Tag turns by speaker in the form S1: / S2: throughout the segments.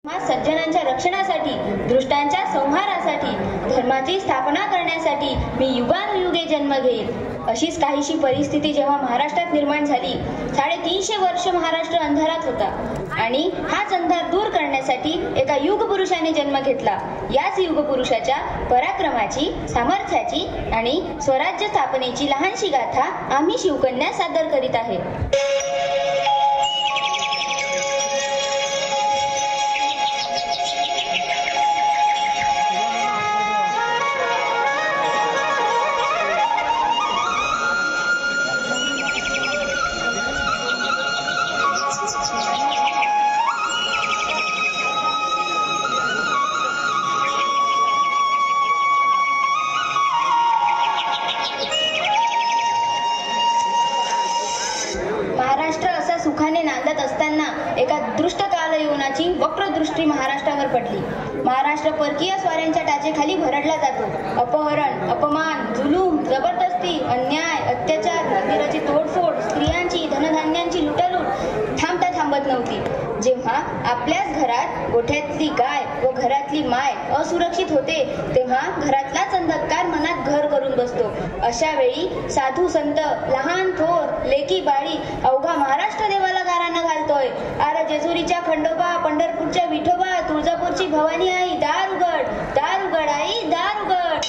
S1: सज्जनांच्या रक्षणासाठी, दुष्टांच्या संहारासाठी, धर्माची स्थापना करण्यासाठी मी युगानुयुगे जन्म घेईल. अशीच काहीशी परिस्थिती जेव्हा महाराष्ट्रात निर्माण झाली, 350 वर्ष महाराष्ट्र अंधारात होता आणि हाच अंधार दूर करण्यासाठी एका युगपुरुषाने जन्म घेतला. याच युगपुरुषाच्या पराक्रमाची, सामर्थ्याची आणि स्वराज्य स्थापनेची लहानशी गाथा आम्ही शिवकन्या सादर करीत आहे. महाराष्ट्र असा सुखाने नांदत असताना एका दृष्ट कालयवनाची वक्रदृष्टी महाराष्ट्रावर पडली. महाराष्ट्र परकीय स्वाऱ्यांच्या टाचेखाली भरडला जातो. अपहरण, अपमान, जुलूम, जबरदस्ती, अन्याय, अत्याचार, मंदिराची तोडफोड, स्त्रियांची, धनधान्यांची लुटालूट थांबत नव्हती. जेव्हा आपल्याच घरात गोठ्यातली गाय व घरातली माय असुरक्षित होते, तेव्हा घरातलाच अंधकार मनात घर करून बसतो. अशा वेळी साधू संत, लहान थोर, लेकी बाळी अवघा महाराष्ट्र देवाला गाराणं घालतोय. आर जेजुरीच्या खंडोबा, पंढरपूरच्या विठोबा, तुळजापूरची भवानी आई, दार उघड, दार उघड आई, दार उघड.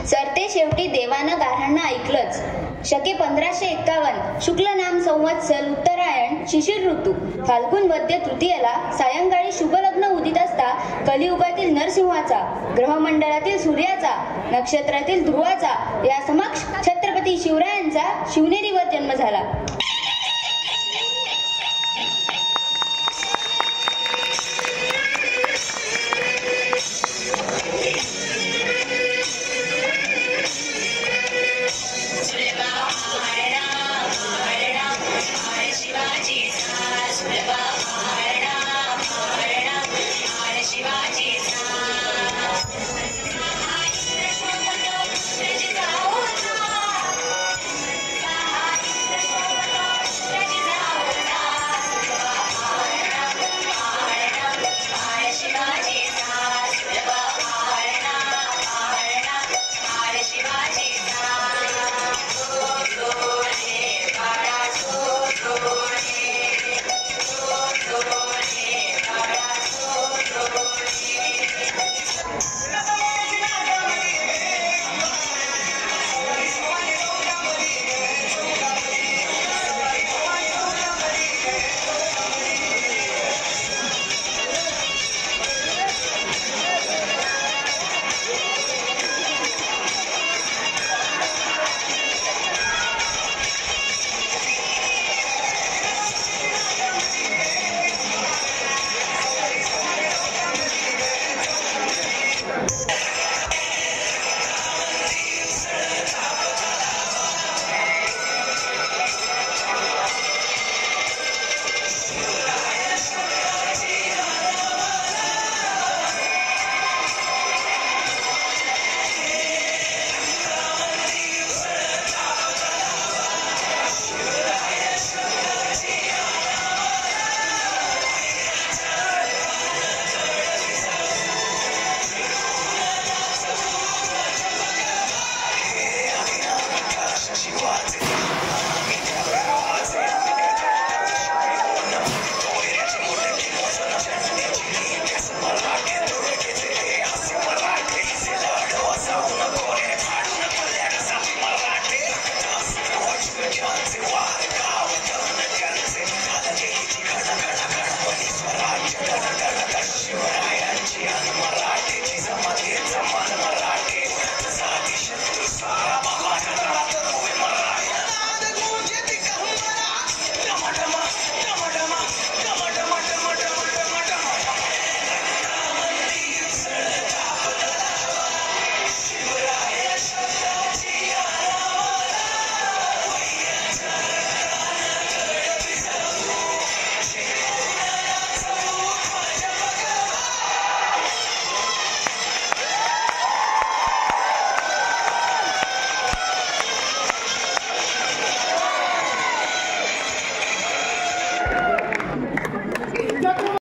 S1: सरते शेवटी देवानं गाऱ्हाणं ऐकलंच. शके 1551 शुक्ल नाम संवत्सर उत्तरायण शिशिर ऋतू फाल्गुन वद्य तृतीयेला सायंकाळी शुभलग्न उदित असता कलियुगातील नरसिंहाचा, ग्रहमंडळातील सूर्याचा, नक्षत्रातील ध्रुवाचा या समक्ष छत्रपती शिवरायांचा शिवनेरीवर जन्म झाला.